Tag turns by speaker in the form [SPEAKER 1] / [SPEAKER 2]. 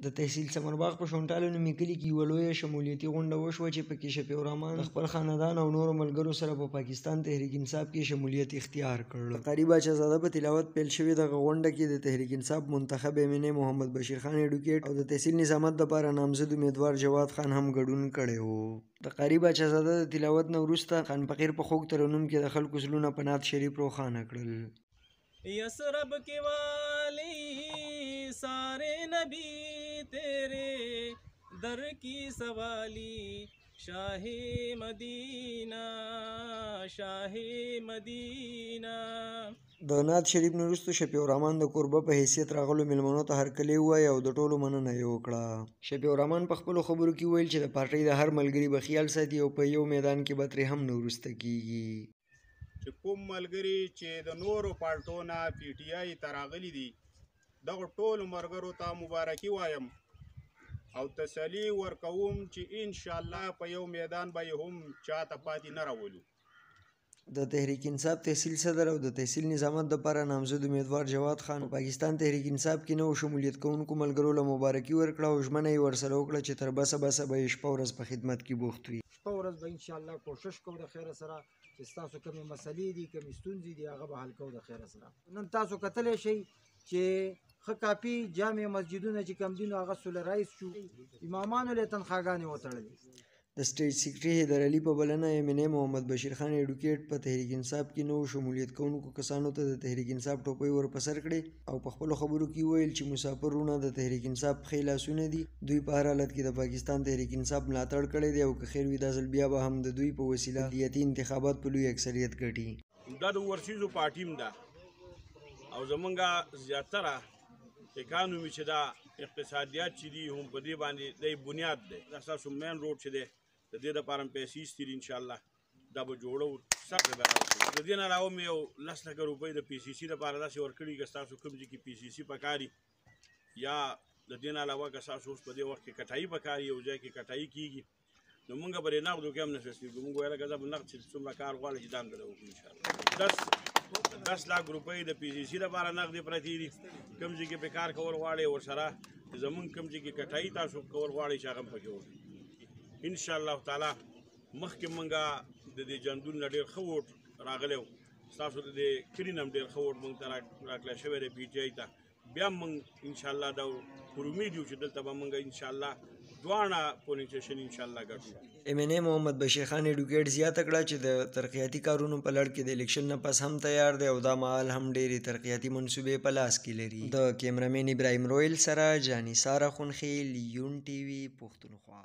[SPEAKER 1] د تحصیل ثمرباغ په شونټالو نومي کلي کې یوه لویه شمولیتي غونډه وشوه چې پکې شفیع الرحمن د خپل خاندان او نورو ملګرو سره په پاکستان تحریک انصاف کې شمولیت اختیار کړ. د قاري باچازاده په تلاوت پیل شوې دغه غونډه کې د تحریک انصاف منتخب MNA محمد بشیر خان ایډوکیټ او د تحصیل نظامت دپاره نامزد امیدوار جواد خان هم ګډون کړی و. د قاري باچازاده د تلاوت نه وروسته خان فقیر په خوږ ترنم کې د خلکو زړونه په نعت شریف روښانه کړل.
[SPEAKER 2] यसरब के वाली सारे नबी तेरे दर की सवाली शाह मदीना शाह मदीना.
[SPEAKER 1] د نعت شریف نه وروسته شفیع الرحمن د کوربه په حیثیت راغلو میلمنو ته هرکلی ووایه او د ټولو مننه یې وکړه. شفیع الرحمن په خپلو خبرو کې ویل چې د پارټۍ د هر ملګري به خیال ساتي او په یو میدان کې به ترې هم نه وروسته کیږي.
[SPEAKER 3] چې کوم ملګري چې د نورو پالټو نه PTI ته راغلي دي دغه ټولو ملګرو ته مبارکي وایم او تسلي ورکوم چې انشاءالله په یو میدان به یې هم چاته پاتې نه راولو.
[SPEAKER 1] د تحریک انصاف تحصیل صدر او د تحصیل نظامت دپاره نامزد امیدوار جواد خان په پاکستان تحریک انصاف کې نوو شمولیت کوونکو ملګرو له مبارکي ورکړه او ژمنه یې ورسره وکړه چې تر بسه به یې شپه ورځ په خدمت کې بوخت وي.
[SPEAKER 4] شپه ورځ به انشاءالله کوشش کوو د خیره سره چې ستاسو کومې مسلې دي کومې ستونزې دي هغه به حل کوو د خیره سره. نن تاسو کتلی شئ چې ښه کافي جامع مسجدونه چې کوم دي نو هغه سولرایز شو، امامانو له تنخواګانې وتړلې.
[SPEAKER 1] د سټیټ سیکرټري حیدر علي په بلنه MNA محمد بشیر خان ایډوکیټ په تحریک انصاف کې نوو شمولیت کوونکو کسانو ته د تحریک انصاف ټوپۍ ور په سر کړې او په خپلو خبرو کې وویل چې مسافر وروڼه د تحریک انصاف پښې لاسونه دي. دوی په هر حالت کې د پاکستان تحریک انصاف ملاتړ کړی دی او که خیر وي دا ځل بیا به هم د دوی په وسیله ملیتي انتخابات په لوی اکثریت ګټي.
[SPEAKER 3] دا د ورسیزو پارټیم ده او زمونږ زیاتره اکانومي چې دا اقتصادیات چې دي هم په دې باندې د بنیاد دی. دا ستاسو مین روډ چې دی د دې دپاره مې پیسې ایستې انشاءالله دا به جوړو سخته به راوړو. د دې نه راوه مې یو 10 لکه روپۍ د PCC دپاره داسې ورکړي که ستاسو کوم ځای کې PCC پکاري یا د دې نه علاوه که ستاسو اوس په دې وخت کې کټایي پکاري یو ځای کې کټایي کېږي نو مونږ به یې نغدو کې هم نه فیصلېږو. مونږ ویله که زه به نغد چې څومره کار غواړي چې دا هم درته وکړو انشاءالله. 10 لک روپۍ د PCC دپاره نغدې پرتې دي. کوم ځای کې پې کار کول غواړئ ورسره زمونږ کوم ځای کې کټایي تاسو کول غواړئ چې هغه هم پکې وکړئ انشاءالله تعالی. مخکې مونږه د دې جندون نه ډېر ښه ووټ راغلی و، ستاسو د دې کلي نه هم ډېر ښه ووټ مونږ ته راکړی شوی دی PTI ته. بیا هم مونږ انشاءالله دا پر امید یو چې دلته به مونږ انشاءالله دواړه پولینګ سټیشن انشاءالله ګټو.
[SPEAKER 1] MNA محمد بشیر خان ایډوکیټ زیاته کړه چې د ترقیاتي کارونو په لړ کې د الیکشن نه پس هم تیار دی او دا مهال هم ډېرې ترقیاتي منصوبې په لاس کې لري. د کیمرامین ابراهیم رویل سره جاني ساره خونخیل، یون TV پښتونخوا.